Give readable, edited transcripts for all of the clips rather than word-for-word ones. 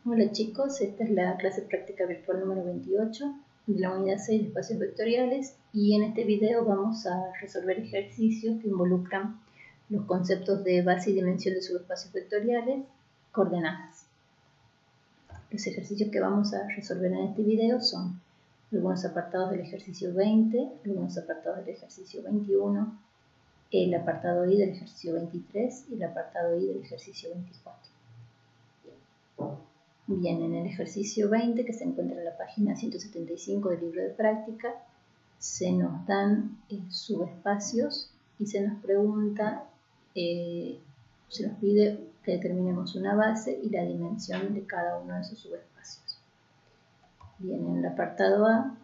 Hola chicos, esta es la clase práctica virtual número 28 de la unidad 6 de espacios vectoriales y en este video vamos a resolver ejercicios que involucran los conceptos de base y dimensión de subespacios vectoriales, coordenadas. Los ejercicios que vamos a resolver en este video son algunos apartados del ejercicio 20, algunos apartados del ejercicio 21, el apartado I del ejercicio 23 y el apartado I del ejercicio 24. Bien, en el ejercicio 20, que se encuentra en la página 175 del libro de práctica, se nos dan subespacios y se nos pregunta, se nos pide que determinemos una base y la dimensión de cada uno de esos subespacios. Bien, en el apartado A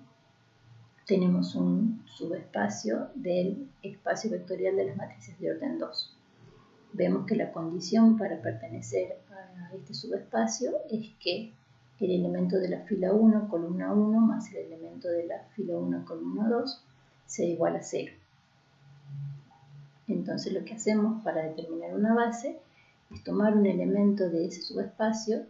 tenemos un subespacio del espacio vectorial de las matrices de orden 2. Vemos que la condición para pertenecer a este subespacio es que el elemento de la fila 1, columna 1, más el elemento de la fila 1, columna 2, sea igual a 0. Entonces lo que hacemos para determinar una base es tomar un elemento de ese subespacio,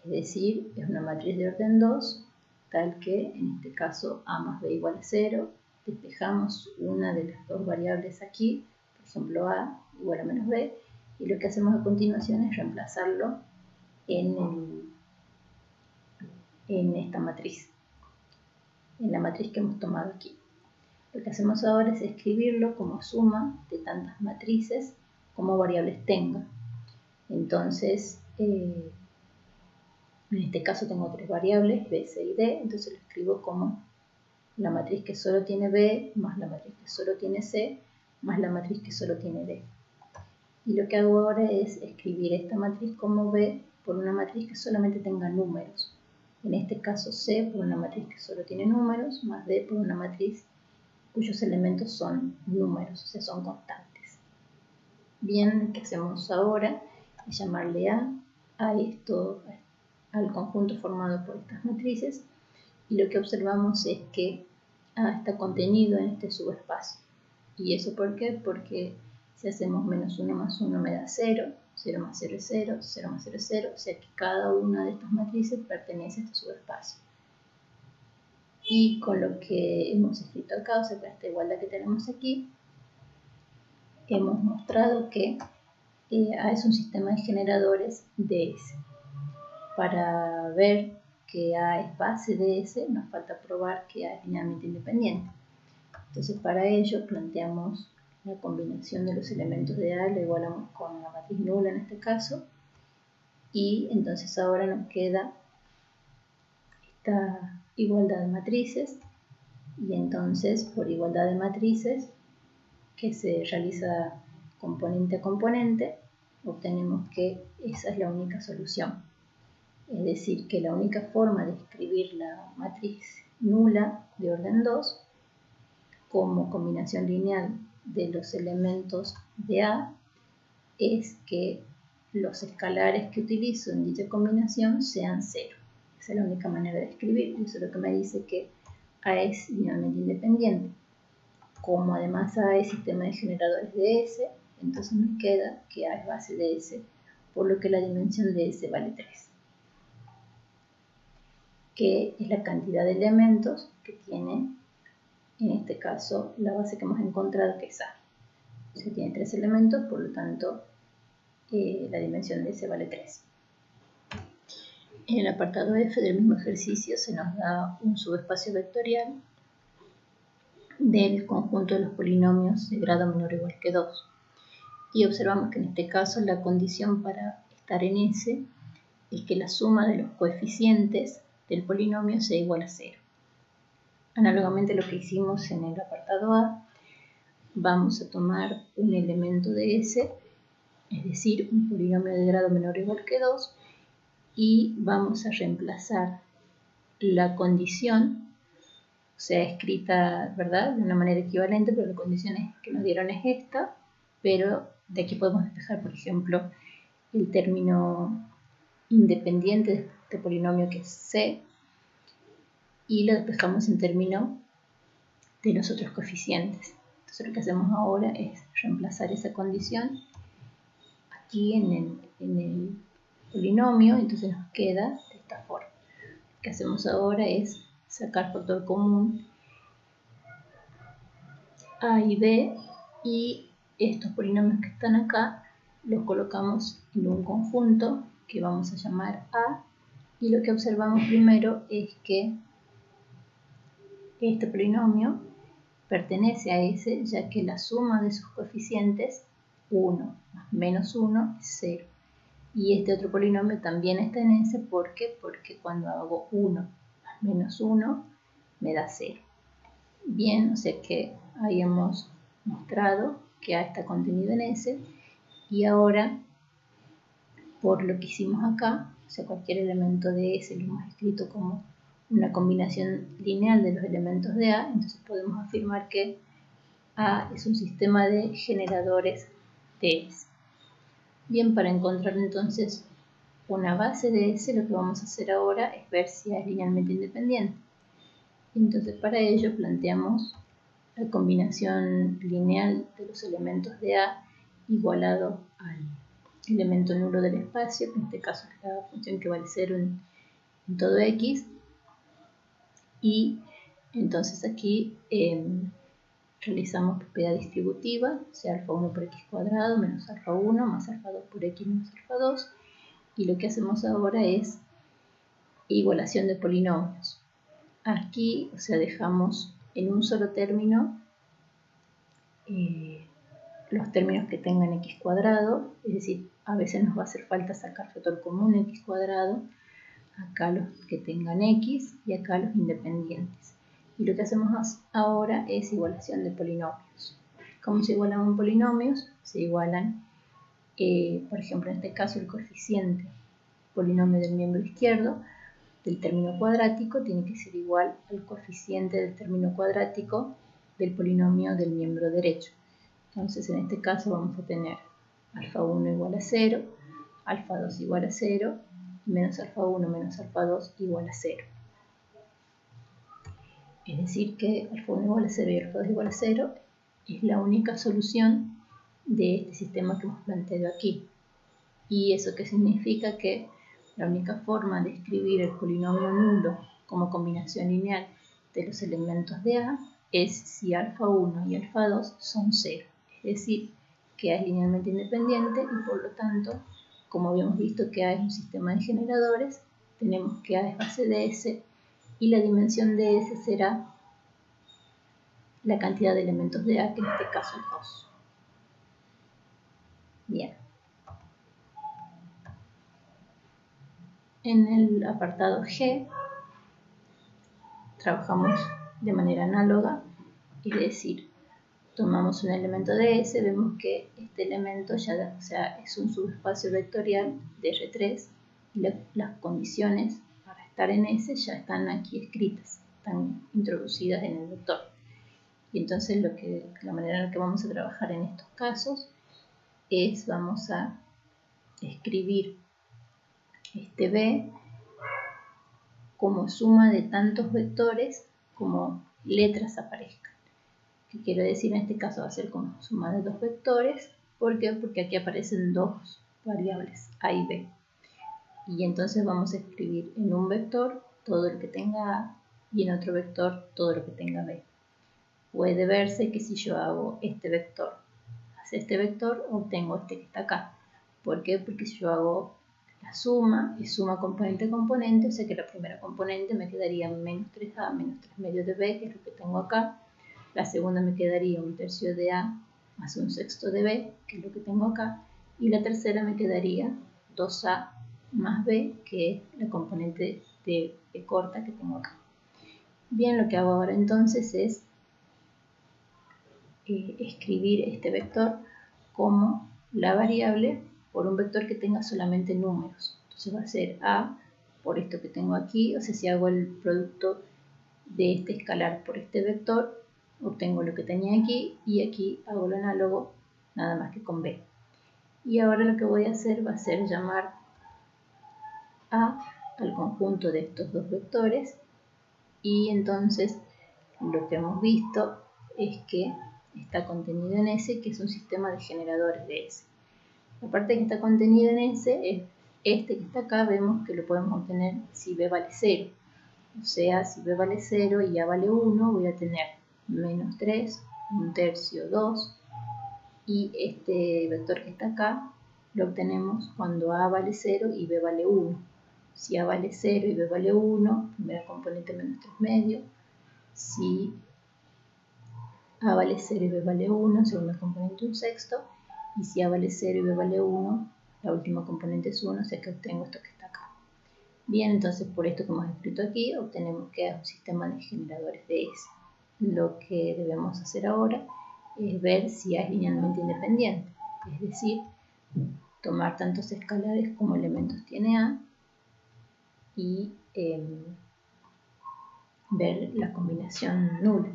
es decir, es una matriz de orden 2, tal que en este caso A más B igual a 0, despejamos una de las dos variables aquí, por ejemplo A igual a menos B, y lo que hacemos a continuación es reemplazarlo en esta matriz, en la matriz que hemos tomado aquí. Lo que hacemos ahora es escribirlo como suma de tantas matrices como variables tenga. Entonces, en este caso tengo tres variables, B, C y D, entonces lo escribo como la matriz que solo tiene B, más la matriz que solo tiene C, más la matriz que solo tiene D. Y lo que hago ahora es escribir esta matriz como B por una matriz que solamente tenga números. En este caso C por una matriz que solo tiene números, más D por una matriz cuyos elementos son números, o sea, son constantes. Bien, lo que hacemos ahora es llamarle A al conjunto formado por estas matrices, y lo que observamos es que A está contenido en este subespacio. ¿Y eso por qué? Porque si hacemos menos 1 más 1 me da 0, 0 más 0 es 0, 0 más 0 es 0, o sea que cada una de estas matrices pertenece a este subespacio. Y con lo que hemos escrito acá, o sea, con esta igualdad que tenemos aquí, hemos mostrado que A es un sistema de generadores de S. Para ver que A es base de S, nos falta probar que A es linealmente independiente. Entonces, para ello planteamos la combinación de los elementos de A, lo igualamos con la matriz nula en este caso, y entonces ahora nos queda esta igualdad de matrices, y entonces por igualdad de matrices, que se realiza componente a componente, obtenemos que esa es la única solución. Es decir, que la única forma de escribir la matriz nula de orden 2 como combinación lineal de los elementos de A es que los escalares que utilizo en dicha combinación sean 0. Esa es la única manera de escribir, y eso es lo que me dice que A es linealmente independiente. Como además A es sistema de generadores de S, entonces me queda que A es base de S, por lo que la dimensión de S vale 3, que es la cantidad de elementos que tiene, en este caso, la base que hemos encontrado, que es A. O sea, tiene 3 elementos, por lo tanto, la dimensión de S vale 3. En el apartado F del mismo ejercicio se nos da un subespacio vectorial del conjunto de los polinomios de grado menor o igual que 2. Y observamos que en este caso la condición para estar en S es que la suma de los coeficientes del polinomio sea igual a 0. Análogamente a lo que hicimos en el apartado A, vamos a tomar un elemento de S, es decir, un polinomio de grado menor o igual que 2, y vamos a reemplazar la condición, o sea, escrita, ¿verdad?, de una manera equivalente, pero la condición que nos dieron es esta, pero de aquí podemos despejar, por ejemplo, el término independiente de este polinomio que es C, y lo despejamos en términos de los otros coeficientes. Entonces lo que hacemos ahora es reemplazar esa condición aquí en el polinomio polinomio, entonces nos queda de esta forma. Lo que hacemos ahora es sacar factor común A y B, y estos polinomios que están acá los colocamos en un conjunto que vamos a llamar A, y lo que observamos primero es que este polinomio pertenece a S, ya que la suma de sus coeficientes, 1 más menos 1, es 0. Y este otro polinomio también está en S, ¿por qué? Porque cuando hago 1 más menos 1 me da 0. Bien, o sea que ahí hemos mostrado que A está contenido en S, y ahora, por lo que hicimos acá, o sea, cualquier elemento de S lo hemos escrito como una combinación lineal de los elementos de A, entonces podemos afirmar que A es un sistema de generadores de S. Bien, para encontrar entonces una base de S, lo que vamos a hacer ahora es ver si es linealmente independiente. Entonces, para ello planteamos la combinación lineal de los elementos de A igualado al elemento nulo del espacio, que en este caso es la función que vale 0 en todo X. Y entonces aquí realizamos propiedad distributiva, o sea, alfa 1 por x cuadrado menos alfa 1 más alfa 2 por x menos alfa 2. Y lo que hacemos ahora es igualación de polinomios. Aquí, o sea, dejamos en un solo término los términos que tengan x cuadrado, es decir, a veces nos va a hacer falta sacar factor común x cuadrado, acá los que tengan x y acá los independientes. Y lo que hacemos ahora es igualación de polinomios. ¿Cómo se igualan polinomios? Se igualan, por ejemplo, en este caso el coeficiente polinomio del miembro izquierdo del término cuadrático tiene que ser igual al coeficiente del término cuadrático del polinomio del miembro derecho. Entonces, en este caso vamos a tener alfa 1 igual a 0, alfa 2 igual a 0, menos alfa 1 menos alfa 2 igual a 0. Es decir, que alfa 1 igual a 0 y alfa 2 igual a 0 es la única solución de este sistema que hemos planteado aquí. ¿Y eso qué significa? Que la única forma de escribir el polinomio nulo como combinación lineal de los elementos de A es si alfa 1 y alfa 2 son 0. Es decir, que A es linealmente independiente y por lo tanto, como habíamos visto que A es un sistema de generadores, tenemos que A es base de S y la dimensión de S será la cantidad de elementos de A, que en este caso es 2. Bien. En el apartado G trabajamos de manera análoga, es decir, tomamos un elemento de S, vemos que este elemento ya, o sea, es un subespacio vectorial de R3 y las condiciones para estar en S ya están aquí escritas, están introducidas en el vector. Y entonces la manera en la que vamos a trabajar en estos casos es, vamos a escribir este B como suma de tantos vectores como letras aparezcan. ¿Qué quiero decir? En este caso va a ser como suma de dos vectores. ¿Por qué? Porque aquí aparecen dos variables, A y B. Y entonces vamos a escribir en un vector todo lo que tenga A y en otro vector todo lo que tenga B. Puede verse que si yo hago este vector hacia este vector, obtengo este que está acá. ¿Por qué? Porque si yo hago la suma y suma componente a componente, o sea que la primera componente me quedaría menos 3A menos 3 medios de B, que es lo que tengo acá. La segunda me quedaría un tercio de A más un sexto de B, que es lo que tengo acá. Y la tercera me quedaría 2A más B, que es la componente de B corta que tengo acá. Bien, lo que hago ahora entonces es escribir este vector como la variable por un vector que tenga solamente números. Entonces va a ser A por esto que tengo aquí, o sea, si hago el producto de este escalar por este vector, obtengo lo que tenía aquí y aquí hago lo análogo nada más que con B. Y ahora lo que voy a hacer va a ser llamar A al conjunto de estos dos vectores y entonces lo que hemos visto es que está contenido en S, que es un sistema de generadores de S. La parte que está contenida en S es este que está acá vemos que lo podemos obtener si b vale 0. O sea, si b vale 0 y a vale 1, voy a tener menos 3, 1/3, 2. Y este vector que está acá lo obtenemos cuando a vale 0 y b vale 1. Si a vale 0 y b vale 1, primera componente menos 3 medios. Si a vale 0 y b vale 1, segunda componente 1/6. Y si a vale 0 y b vale 1, la última componente es 1, o sea que obtengo esto que está acá. Bien, entonces por esto que hemos escrito aquí, obtenemos que es un sistema de generadores de S. Lo que debemos hacer ahora es ver si A es linealmente independiente, es decir, tomar tantos escalares como elementos tiene A y ver la combinación nula.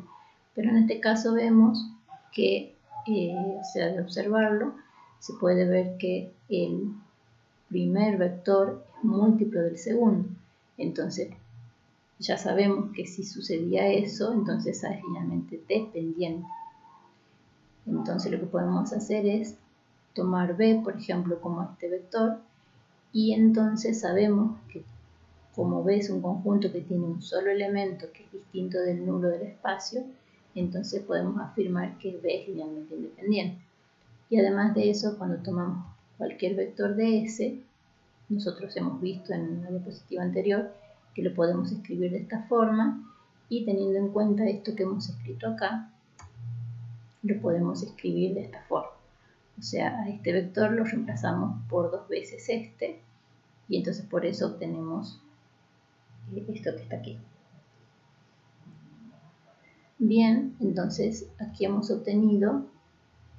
Pero en este caso vemos que, o sea, de observarlo, se puede ver que el primer vector es múltiplo del segundo. Entonces, ya sabemos que si sucedía eso, entonces A es linealmente dependiente. Entonces lo que podemos hacer es tomar B, por ejemplo, como este vector, y entonces sabemos que como B es un conjunto que tiene un solo elemento que es distinto del nulo del espacio, entonces podemos afirmar que B es linealmente independiente. Y además de eso, cuando tomamos cualquier vector de S, nosotros hemos visto en la diapositiva anterior que lo podemos escribir de esta forma, y teniendo en cuenta esto que hemos escrito acá, lo podemos escribir de esta forma. O sea, a este vector lo reemplazamos por 2 veces este, y entonces por eso obtenemos esto que está aquí. Bien, entonces aquí hemos obtenido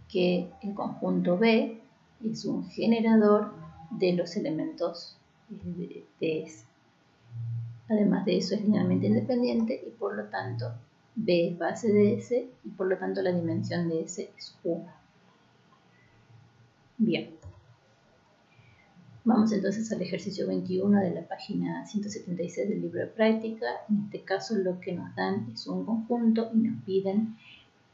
que el conjunto B es un generador de los elementos de S. Además de eso es linealmente independiente y por lo tanto B es base de S y por lo tanto la dimensión de S es 1. Bien. Vamos entonces al ejercicio 21 de la página 176 del libro de práctica. En este caso lo que nos dan es un conjunto y nos piden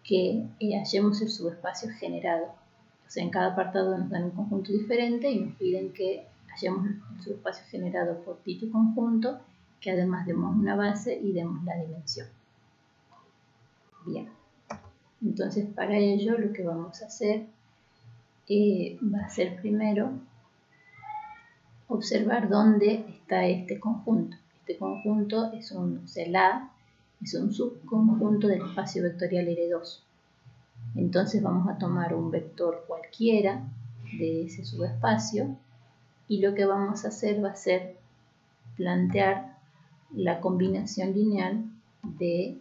que hallemos el subespacio generado. O sea, en cada apartado nos dan un conjunto diferente y nos piden que hallemos el subespacio generado por dicho conjunto, que además demos una base y demos la dimensión. Bien, entonces para ello lo que vamos a hacer va a ser primero observar dónde está este conjunto. Este conjunto es el A es un subconjunto del espacio vectorial R2. Entonces vamos a tomar un vector cualquiera de ese subespacio y lo que vamos a hacer va a ser plantear la combinación lineal de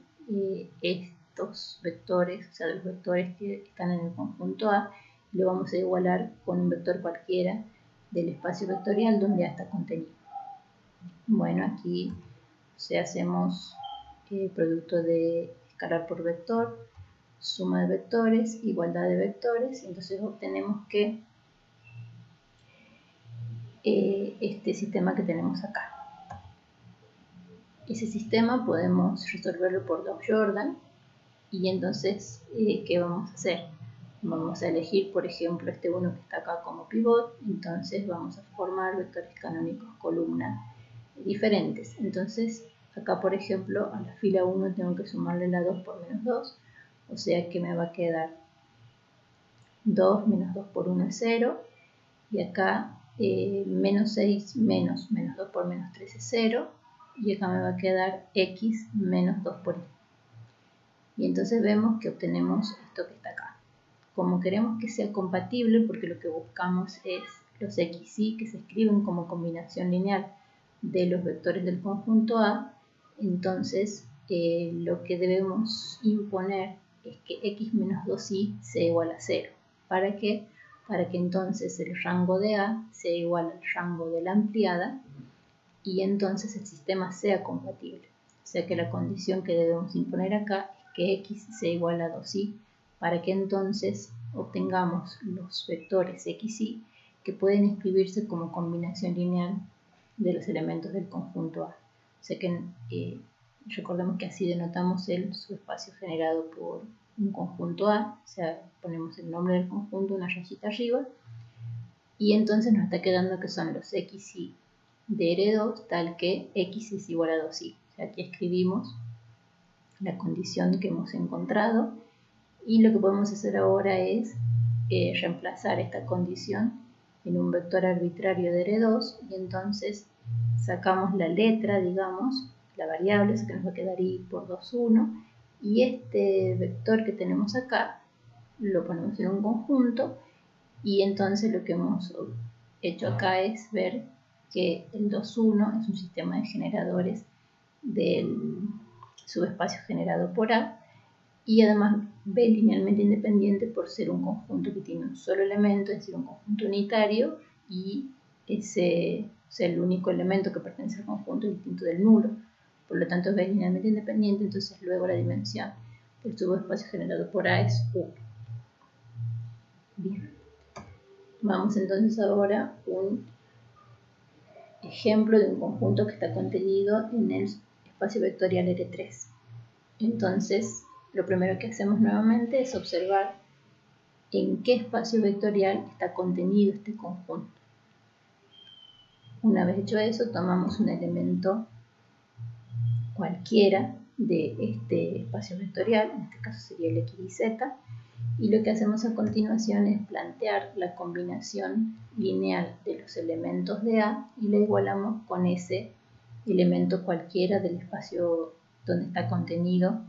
estos vectores, o sea, de los vectores que están en el conjunto A, y lo vamos a igualar con un vector cualquiera del espacio vectorial donde A está contenido. Bueno, aquí hacemos producto de escalar por vector, suma de vectores, igualdad de vectores, entonces obtenemos que este sistema que tenemos acá. Ese sistema podemos resolverlo por Gauss-Jordan y entonces, ¿qué vamos a hacer? Vamos a elegir, por ejemplo, este uno que está acá como pivot, entonces vamos a formar vectores canónicos columna diferentes. Entonces, acá, por ejemplo, a la fila 1 tengo que sumarle la 2 por menos 2, o sea que me va a quedar 2 menos 2 por 1 es 0, y acá menos 6 menos 2 por menos 3 es 0, y acá me va a quedar x menos 2 por y. Y entonces vemos que obtenemos esto que está acá. Como queremos que sea compatible, porque lo que buscamos es los x y que se escriben como combinación lineal de los vectores del conjunto A, entonces lo que debemos imponer es que x menos 2y sea igual a 0. ¿Para qué? Para que entonces el rango de A sea igual al rango de la ampliada y entonces el sistema sea compatible. O sea que la condición que debemos imponer acá es que x sea igual a 2y para que entonces obtengamos los vectores x y que pueden escribirse como combinación lineal de los elementos del conjunto A. O sea que recordemos que así denotamos el subespacio generado por un conjunto A, o sea, ponemos el nombre del conjunto, una rayita arriba, y entonces nos está quedando que son los xy de R2 tal que x es igual a 2y. O sea, aquí escribimos la condición que hemos encontrado y lo que podemos hacer ahora es reemplazar esta condición en un vector arbitrario de R2 y entonces sacamos la letra, digamos, la variable, eso que nos va a quedar y por 2, 1, y este vector que tenemos acá lo ponemos en un conjunto y entonces lo que hemos hecho acá es ver que el 2, 1 es un sistema de generadores del subespacio generado por A y además B linealmente independiente por ser un conjunto que tiene un solo elemento, es decir, un conjunto unitario y ese es el único elemento que pertenece al conjunto distinto del nulo. Por lo tanto, B es linealmente independiente, entonces luego la dimensión del subespacio generado por A es 1. Bien. Vamos entonces ahora a un ejemplo de un conjunto que está contenido en el espacio vectorial R3. Entonces, lo primero que hacemos nuevamente es observar en qué espacio vectorial está contenido este conjunto. Una vez hecho eso, tomamos un elemento cualquiera de este espacio vectorial, en este caso sería el x y z, y lo que hacemos a continuación es plantear la combinación lineal de los elementos de A y la igualamos con ese elemento cualquiera del espacio donde está contenido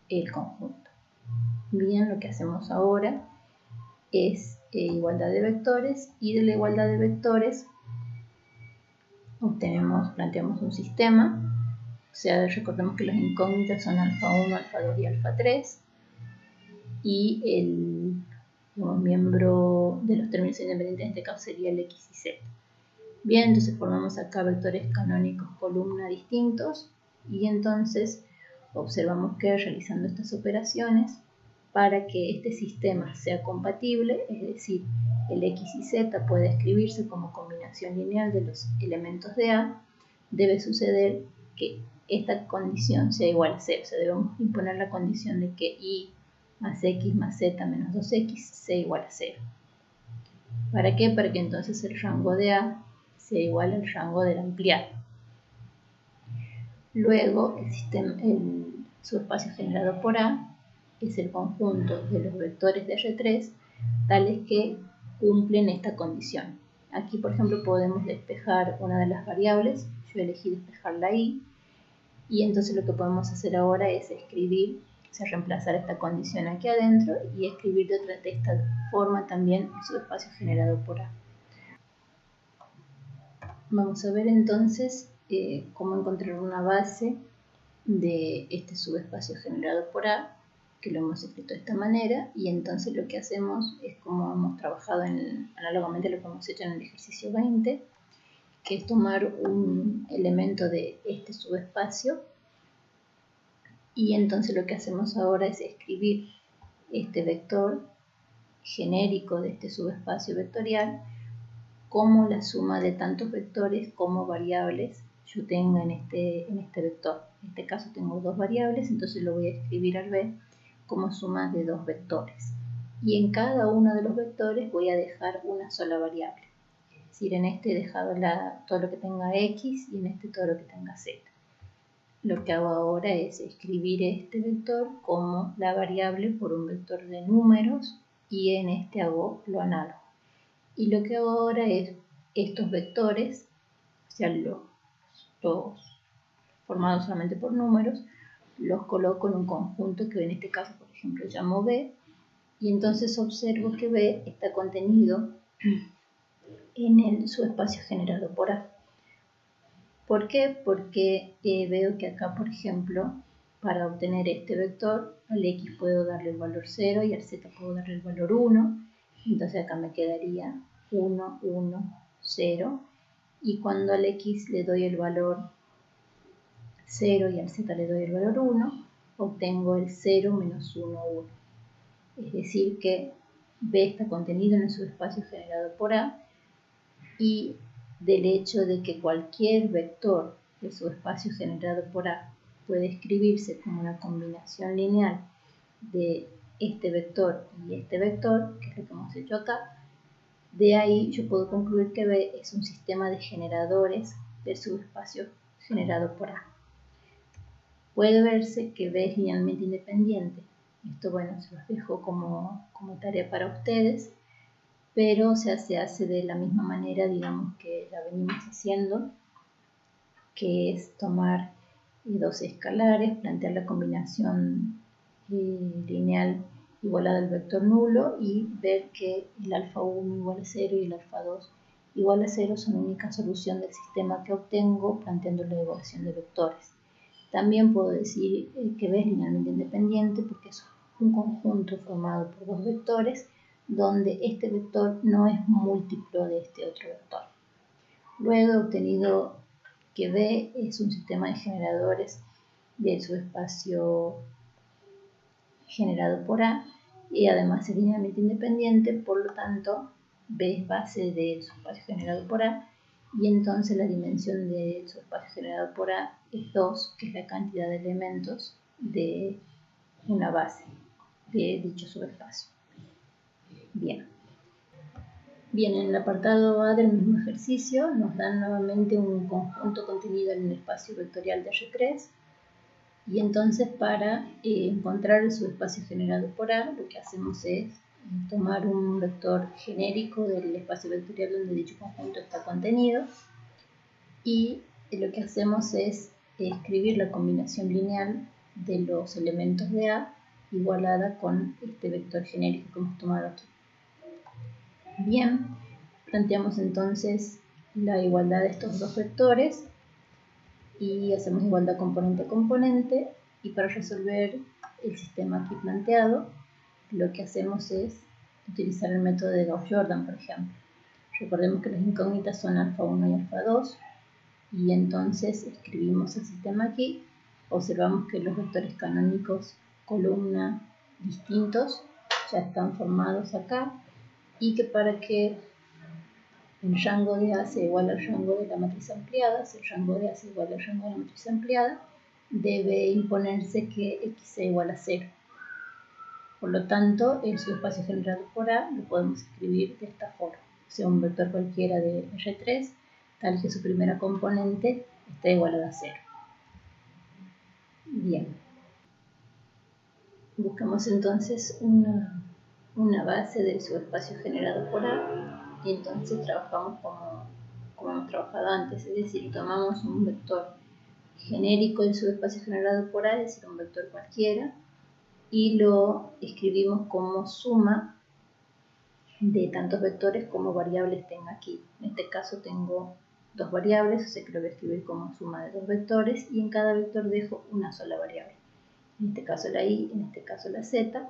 el conjunto. Bien, lo que hacemos ahora es igualdad de vectores y de la igualdad de vectores planteamos un sistema. O sea, recordemos que las incógnitas son alfa 1, alfa 2 y alfa 3 y el miembro de los términos independientes en este caso sería el x y z. Bien, entonces formamos acá vectores canónicos columna distintos y entonces observamos que realizando estas operaciones para que este sistema sea compatible, es decir, el x y z puede escribirse como combinación lineal de los elementos de A, debe suceder que esta condición sea igual a 0. O sea, debemos imponer la condición de que y más x más z menos 2x sea igual a 0. ¿Para qué? Para que entonces el rango de A sea igual al rango del ampliado. Luego, el subespacio generado por A es el conjunto de los vectores de R3 tales que cumplen esta condición. Aquí, por ejemplo, podemos despejar una de las variables. Yo elegí despejar la y entonces lo que podemos hacer ahora es escribir, o sea, reemplazar esta condición aquí adentro y escribir de esta forma también el subespacio generado por A. Vamos a ver entonces cómo encontrar una base de este subespacio generado por A, que lo hemos escrito de esta manera, y entonces lo que hacemos es como hemos trabajado análogamente lo que hemos hecho en el ejercicio 20, que es tomar un elemento de este subespacio y entonces lo que hacemos ahora es escribir este vector genérico de este subespacio vectorial como la suma de tantos vectores como variables yo tenga en este vector. En este caso tengo dos variables, entonces lo voy a escribir al B como suma de dos vectores. Y en cada uno de los vectores voy a dejar una sola variable. Es decir, en este he dejado todo lo que tenga X y en este todo lo que tenga Z. Lo que hago ahora es escribir este vector como la variable por un vector de números y en este hago lo análogo. Y lo que hago ahora es estos vectores, o sea, los formados solamente por números, los coloco en un conjunto que en este caso, por ejemplo, llamo B, y entonces observo que B está contenido en el subespacio generado por A. ¿Por qué? Porque veo que acá, por ejemplo, para obtener este vector, al X puedo darle el valor 0 y al Z puedo darle el valor 1, entonces acá me quedaría 1, 1, 0, y cuando al X le doy el valor 0 y al Z le doy el valor 1, obtengo el 0 menos 1, 1. Es decir que B está contenido en el subespacio generado por A y del hecho de que cualquier vector del subespacio generado por A puede escribirse como una combinación lineal de este vector y este vector, que es lo que hemos hecho acá, De ahí yo puedo concluir que B es un sistema de generadores del subespacio generado por A. Puede verse que B es linealmente independiente. Esto, bueno, se los dejo como tarea para ustedes, pero se hace de la misma manera, digamos, que la venimos haciendo, que es tomar dos escalares, plantear la combinación lineal igualada al vector nulo y ver que el alfa 1 igual a 0 y el alfa 2 igual a 0 son la única solución del sistema que obtengo planteando la ecuación de vectores. También puedo decir que B es linealmente independiente porque es un conjunto formado por dos vectores donde este vector no es múltiplo de este otro vector. Luego he obtenido que B es un sistema de generadores del subespacio generado por A y además es linealmente independiente, por lo tanto B es base del subespacio generado por A y entonces la dimensión del subespacio generado por A es 2, que es la cantidad de elementos de una base de dicho subespacio. Bien, en el apartado A del mismo ejercicio nos dan nuevamente un conjunto contenido en el espacio vectorial de R3 y entonces para encontrar el subespacio generado por A lo que hacemos es tomar un vector genérico del espacio vectorial donde dicho conjunto está contenido y lo que hacemos es escribir la combinación lineal de los elementos de A igualada con este vector genérico que hemos tomado aquí. Bien, planteamos entonces la igualdad de estos dos vectores y hacemos igualdad componente a componente, y para resolver el sistema aquí planteado lo que hacemos es utilizar el método de Gauss-Jordan, por ejemplo. Recordemos que las incógnitas son alfa 1 y alfa 2 y entonces escribimos el sistema aquí, observamos que los vectores canónicos columna distintos ya están formados acá y que para que el rango de A sea igual al rango de la matriz ampliada, si el rango de A es igual al rango de la matriz ampliada, debe imponerse que X sea igual a 0. Por lo tanto, el subespacio generado por A lo podemos escribir de esta forma, o sea, un vector cualquiera de R3, tal que su primera componente está igualada a 0. Bien. Buscamos entonces una base del subespacio generado por A y entonces trabajamos como hemos trabajado antes, es decir, tomamos un vector genérico del subespacio generado por A, es decir, un vector cualquiera, y lo escribimos como suma de tantos vectores como variables tenga aquí. En este caso tengo dos variables, o sea que lo voy a escribir como suma de dos vectores y en cada vector dejo una sola variable. En este caso la y, en este caso la z,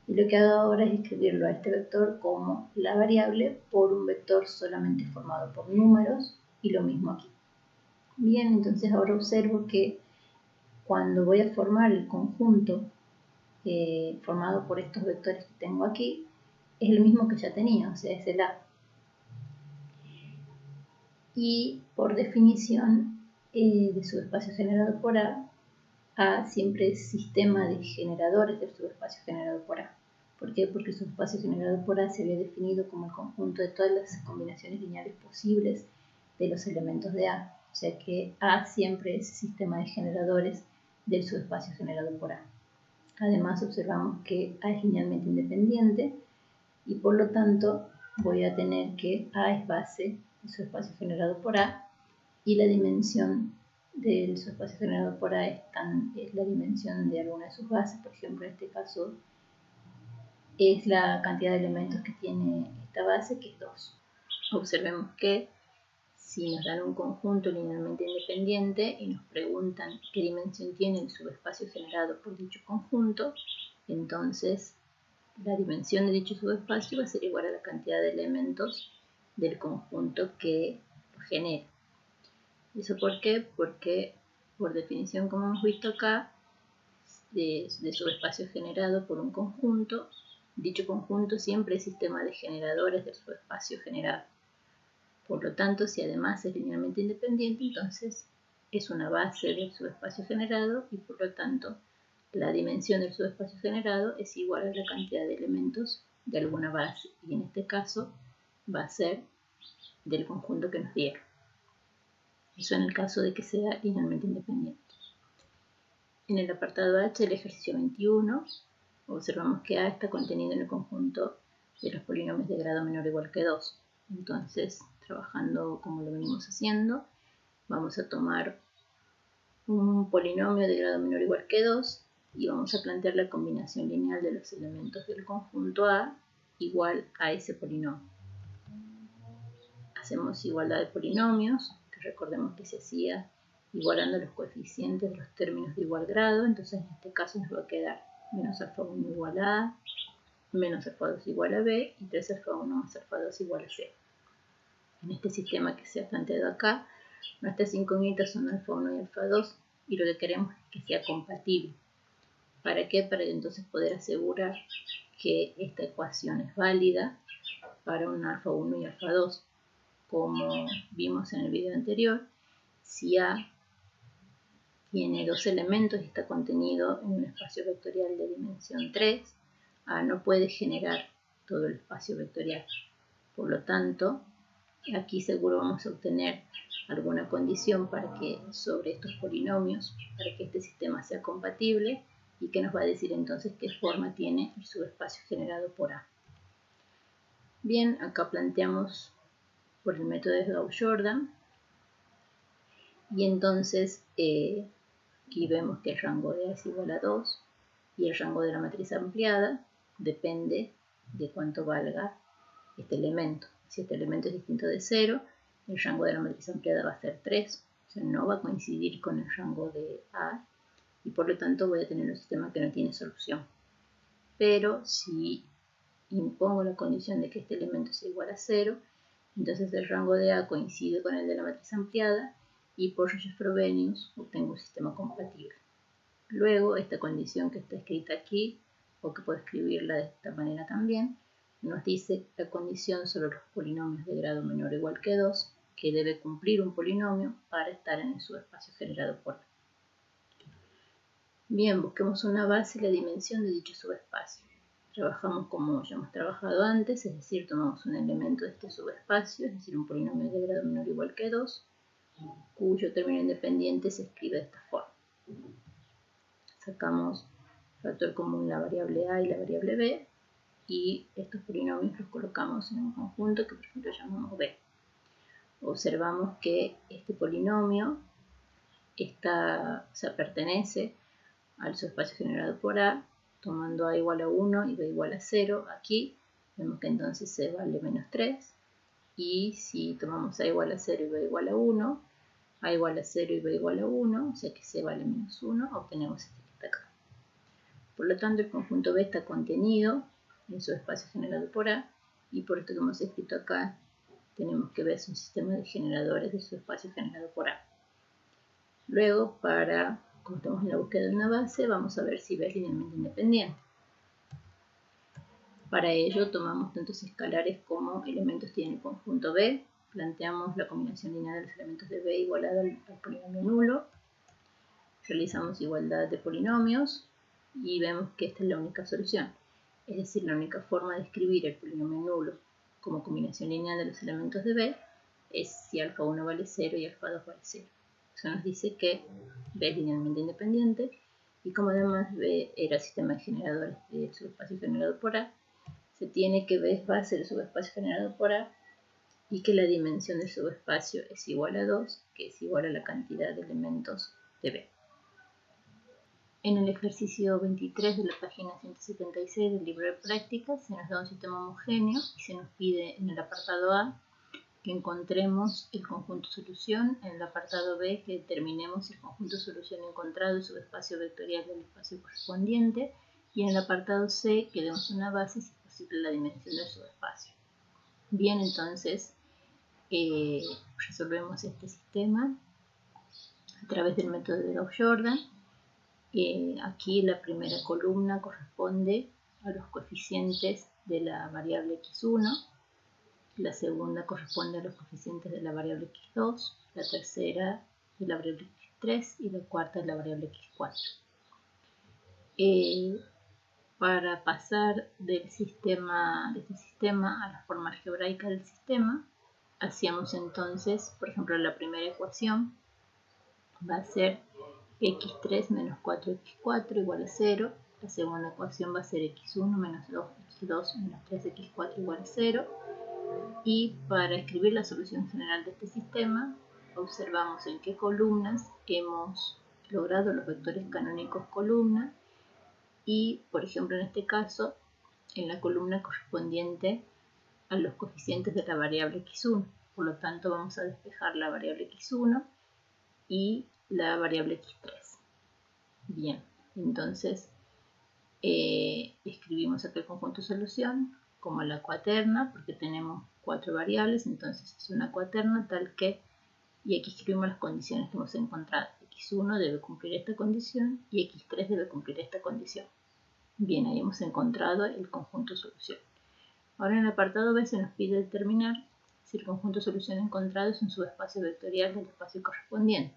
y lo que hago ahora es escribirlo a este vector como la variable por un vector solamente formado por números y lo mismo aquí. Bien, entonces ahora observo que cuando voy a formar el conjunto formado por estos vectores que tengo aquí, es el mismo que ya tenía, o sea, es el A. Y por definición de subespacio generado por A siempre es sistema de generadores del subespacio generado por A. ¿Por qué? Porque el subespacio generado por A se había definido como el conjunto de todas las combinaciones lineales posibles de los elementos de A. O sea que A siempre es sistema de generadores del subespacio generado por A. Además observamos que A es linealmente independiente y por lo tanto voy a tener que A es base del subespacio generado por A y la dimensión del subespacio generado por A es la dimensión de alguna de sus bases. Por ejemplo, en este caso es la cantidad de elementos que tiene esta base, que es 2. Observemos que si nos dan un conjunto linealmente independiente y nos preguntan qué dimensión tiene el subespacio generado por dicho conjunto, entonces la dimensión de dicho subespacio va a ser igual a la cantidad de elementos del conjunto que lo genera. ¿Eso por qué? Porque por definición, como hemos visto acá, de subespacio generado por un conjunto, dicho conjunto siempre es sistema de generadores del subespacio generado. Por lo tanto, si además es linealmente independiente, entonces es una base del subespacio generado y por lo tanto la dimensión del subespacio generado es igual a la cantidad de elementos de alguna base. Y en este caso va a ser del conjunto que nos dieron. Eso en el caso de que sea linealmente independiente. En el apartado H del ejercicio 21, observamos que A está contenido en el conjunto de los polinomios de grado menor o igual que 2. Entonces, trabajando como lo venimos haciendo, vamos a tomar un polinomio de grado menor o igual que 2 y vamos a plantear la combinación lineal de los elementos del conjunto A igual a ese polinomio. Hacemos igualdad de polinomios, que recordemos que se hacía igualando los coeficientes de los términos de igual grado. Entonces en este caso nos va a quedar menos alfa 1 igual a A, menos alfa 2 igual a B y 3 alfa 1 más alfa 2 igual a C. En este sistema que se ha planteado acá, nuestras incógnitas son alfa 1 y alfa 2 y lo que queremos es que sea compatible. ¿Para qué? Para entonces poder asegurar que esta ecuación es válida para un alfa 1 y alfa 2. Como vimos en el video anterior, si A tiene dos elementos y está contenido en un espacio vectorial de dimensión 3, A no puede generar todo el espacio vectorial. Por lo tanto, aquí seguro vamos a obtener alguna condición para que sobre estos polinomios, para que este sistema sea compatible y que nos va a decir entonces qué forma tiene el subespacio generado por A. Bien, acá planteamos por el método de Gauss-Jordan y entonces aquí vemos que el rango de A es igual a 2 y el rango de la matriz ampliada depende de cuánto valga este elemento. Si este elemento es distinto de 0, el rango de la matriz ampliada va a ser 3, o sea, no va a coincidir con el rango de A y por lo tanto voy a tener un sistema que no tiene solución. Pero si impongo la condición de que este elemento sea igual a 0, entonces el rango de A coincide con el de la matriz ampliada y por Reyes-Frobenius obtengo un sistema compatible. Luego, esta condición que está escrita aquí, o que puedo escribirla de esta manera también, nos dice la condición sobre los polinomios de grado menor o igual que 2, que debe cumplir un polinomio para estar en el subespacio generado por A. Bien, busquemos una base y la dimensión de dicho subespacio. Trabajamos como ya hemos trabajado antes, es decir, tomamos un elemento de este subespacio, es decir, un polinomio de grado menor o igual que 2, cuyo término independiente se escribe de esta forma. Sacamos factor común la variable A y la variable B y estos polinomios los colocamos en un conjunto que por ejemplo llamamos B. Observamos que este polinomio pertenece al subespacio generado por A, tomando A igual a 1 y B igual a 0. Aquí vemos que entonces C vale menos 3 y si tomamos A igual a 0 y B igual a 1, A igual a 0 y B igual a 1, o sea que C vale menos 1, obtenemos este que está acá. Por lo tanto, el conjunto B está contenido en su espacio generado por A y por esto que hemos escrito acá, tenemos que B es un sistema de generadores de su espacio generado por A. Luego, como estamos en la búsqueda de una base, vamos a ver si B es linealmente independiente. Para ello, tomamos tantos escalares como elementos tiene el conjunto B, planteamos la combinación lineal de los elementos de B igualada al polinomio nulo, realizamos igualdad de polinomios y vemos que esta es la única solución. Es decir, la única forma de escribir el polinomio nulo como combinación lineal de los elementos de B es si alfa 1 vale 0 y alfa 2 vale 0. Eso nos dice que B es linealmente independiente y como además B era el sistema de generadores del subespacio generado por A, se tiene que B va a ser el subespacio generado por A y que la dimensión del subespacio es igual a 2, que es igual a la cantidad de elementos de B. En el ejercicio 23 de la página 176 del libro de prácticas se nos da un sistema homogéneo y se nos pide en el apartado A que encontremos el conjunto solución, en el apartado B que determinemos el conjunto solución encontrado y subespacio vectorial del espacio correspondiente y en el apartado C que demos una base si es posible la dimensión del subespacio. Bien, entonces resolvemos este sistema a través del método de Gauss-Jordan. Aquí la primera columna corresponde a los coeficientes de la variable x1, la segunda corresponde a los coeficientes de la variable x2, la tercera de la variable x3 y la cuarta de la variable x4. Para pasar de este sistema a la forma algebraica del sistema, hacíamos entonces, por ejemplo, la primera ecuación va a ser x3 menos 4x4 igual a 0. La segunda ecuación va a ser x1 menos 2x2 menos 3x4 igual a 0. Y para escribir la solución general de este sistema, observamos en qué columnas hemos logrado los vectores canónicos columna y, por ejemplo, en este caso, en la columna correspondiente a los coeficientes de la variable x1. Por lo tanto, vamos a despejar la variable x1 y la variable x3. Bien, entonces escribimos aquí el conjunto de solución como la cuaterna, porque tenemos 4 variables, entonces es una cuaterna tal que, y aquí escribimos las condiciones que hemos encontrado. x1 debe cumplir esta condición y x3 debe cumplir esta condición. Bien, ahí hemos encontrado el conjunto solución. Ahora en el apartado B se nos pide determinar si el conjunto solución encontrado es un subespacio vectorial del espacio correspondiente.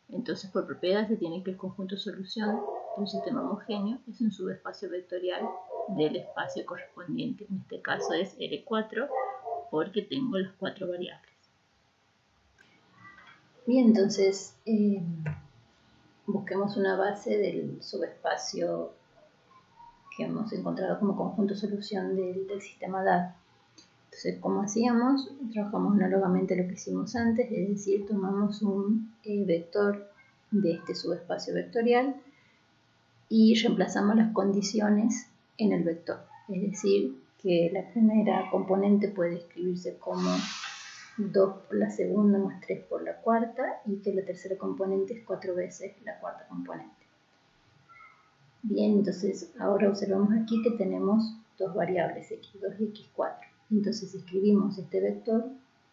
Entonces, por propiedad se tiene que el conjunto solución de un sistema homogéneo es un subespacio vectorial del espacio correspondiente. En este caso es L4 porque tengo las 4 variables. Bien, entonces busquemos una base del subespacio que hemos encontrado como conjunto solución del sistema dado. Entonces, como hacíamos, trabajamos análogamente lo que hicimos antes, es decir, tomamos un vector de este subespacio vectorial y reemplazamos las condiciones en el vector. Es decir, que la primera componente puede escribirse como 2 por la segunda más 3 por la cuarta y que la tercera componente es 4 veces la cuarta componente. Bien, entonces ahora observamos aquí que tenemos dos variables, x2 y x4. Entonces escribimos este vector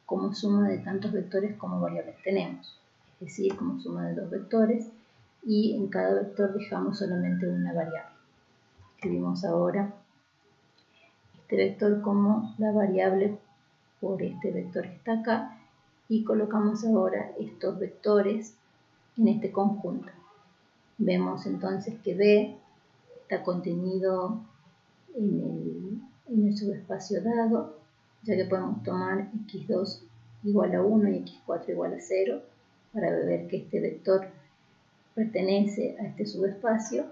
como suma de tantos vectores como variables tenemos, es decir, como suma de dos vectores, y en cada vector dejamos solamente una variable. Escribimos ahora este vector como la variable por este vector que está acá y colocamos ahora estos vectores en este conjunto. Vemos entonces que B está contenido en el subespacio dado, ya que podemos tomar x2 igual a 1 y x4 igual a 0 para ver que este vector pertenece a este subespacio,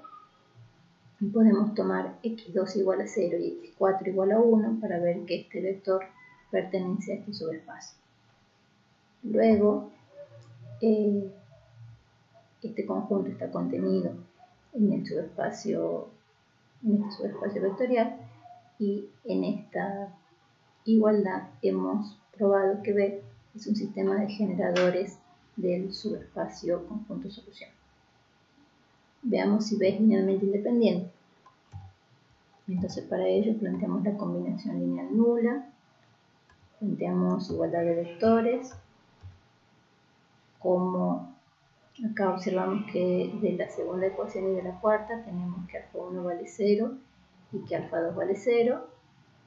y podemos tomar x2 igual a 0 y x4 igual a 1 para ver que este vector pertenece a este subespacio. Luego, este conjunto está contenido en el subespacio vectorial, y en esta igualdad hemos probado que B es un sistema de generadores del subespacio conjunto solución. Veamos si B es linealmente independiente. Entonces para ello planteamos la combinación lineal nula, planteamos igualdad de vectores, como acá observamos que de la segunda ecuación y de la cuarta tenemos que alfa 1 vale 0 y que alfa 2 vale 0,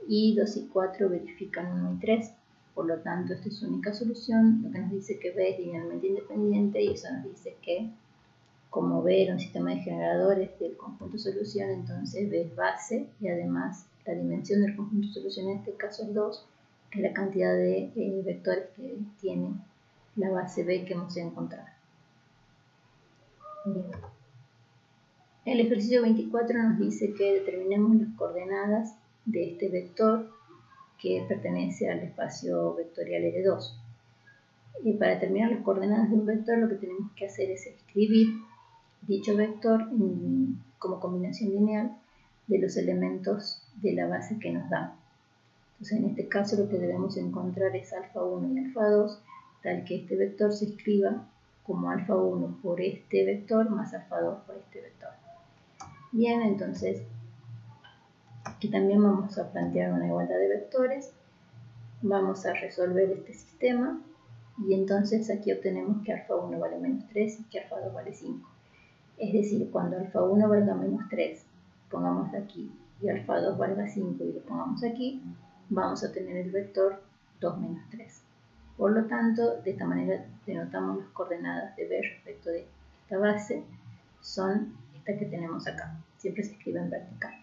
y 2 y 4 verifican 1 y 3. Por lo tanto, esta es su única solución, lo que nos dice que B es linealmente independiente, y eso nos dice que, como B era un sistema de generadores del conjunto solución, entonces B es base, y además la dimensión del conjunto solución en este caso es 2, que es la cantidad de vectores que tiene la base B que hemos encontrado. Bien. El ejercicio 24 nos dice que determinemos las coordenadas de este vector que pertenece al espacio vectorial R2. Y para determinar las coordenadas de un vector, lo que tenemos que hacer es escribir dicho vector como combinación lineal de los elementos de la base que nos dan. Entonces, en este caso, lo que debemos encontrar es alfa 1 y alfa 2, tal que este vector se escriba como alfa 1 por este vector más alfa 2 por este vector. Bien, entonces aquí también vamos a plantear una igualdad de vectores. Vamos a resolver este sistema y entonces aquí obtenemos que alfa 1 vale menos 3 y que alfa 2 vale 5. Es decir, cuando alfa 1 valga menos 3, pongamos aquí, y alfa 2 valga 5 y lo pongamos aquí, vamos a tener el vector 2 menos 3. Por lo tanto, de esta manera denotamos las coordenadas de B respecto de esta base, son estas que tenemos acá, siempre se escribe en vertical.